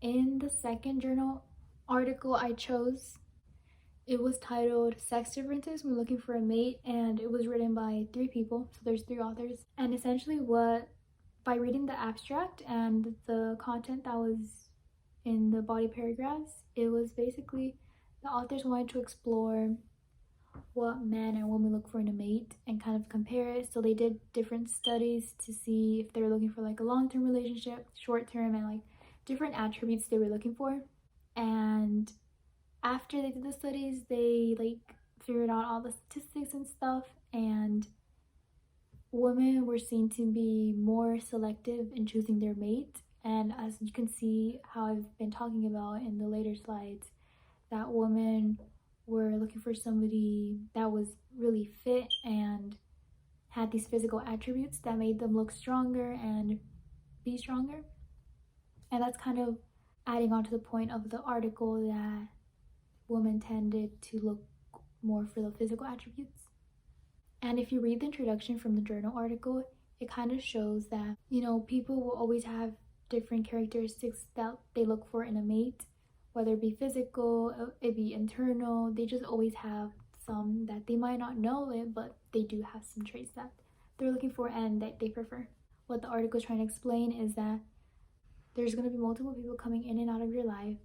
in the second journal article I chose, it was titled Sex Differences When Looking for a Mate, and it was written by 3 people, so there's 3 authors. And essentially by reading the abstract and the content that was in the body paragraphs, it was basically the authors wanted to explore what men and women look for in a mate and kind of compare it. So they did different studies to see if they were looking for like a long-term relationship, short-term, and like different attributes they were looking for. And after they did the studies, they like figured out all the statistics and stuff, and women were seen to be more selective in choosing their mate. And as you can see, how I've been talking about in the later slides, that women were looking for somebody that was really fit and had these physical attributes that made them look stronger and be stronger. And that's kind of adding on to the point of the article that women tended to look more for the physical attributes. And if you read the introduction from the journal article, it kind of shows that, people will always have different characteristics that they look for in a mate, whether it be physical, it be internal. They just always have some that they might not know it, but they do have some traits that they're looking for and that they prefer. What the article is trying to explain is that there's going to be multiple people coming in and out of your life,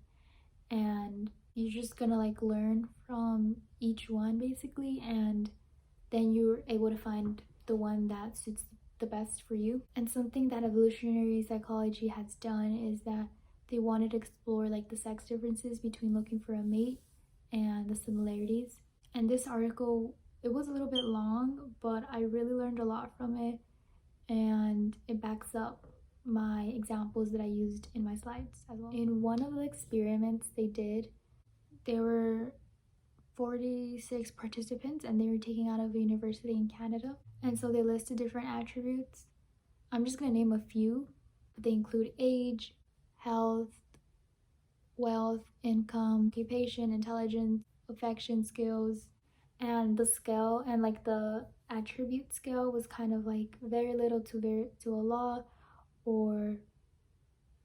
and you're just gonna like learn from each one basically, and then you're able to find the one that suits the best for you. And something that evolutionary psychology has done is that they wanted to explore like the sex differences between looking for a mate and the similarities. And this article, it was a little bit long, but I really learned a lot from it, and it backs up my examples that I used in my slides as well. In one of the experiments they did, there were 46 participants, and they were taken out of a university in Canada. And so they listed different attributes. I'm just gonna name a few, but they include age, health, wealth, income, occupation, intelligence, affection, skills. And the scale and like the attribute scale was kind of like very little to a lot, or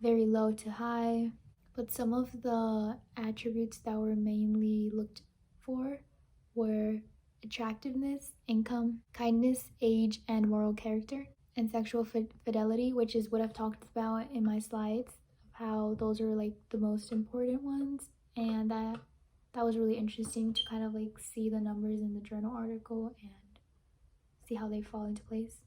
very low to high. But some of the attributes that were mainly looked for were attractiveness, income, kindness, age, and moral character, and sexual fidelity, which is what I've talked about in my slides, of how those are like the most important ones. And that was really interesting to kind of like see the numbers in the journal article and see how they fall into place.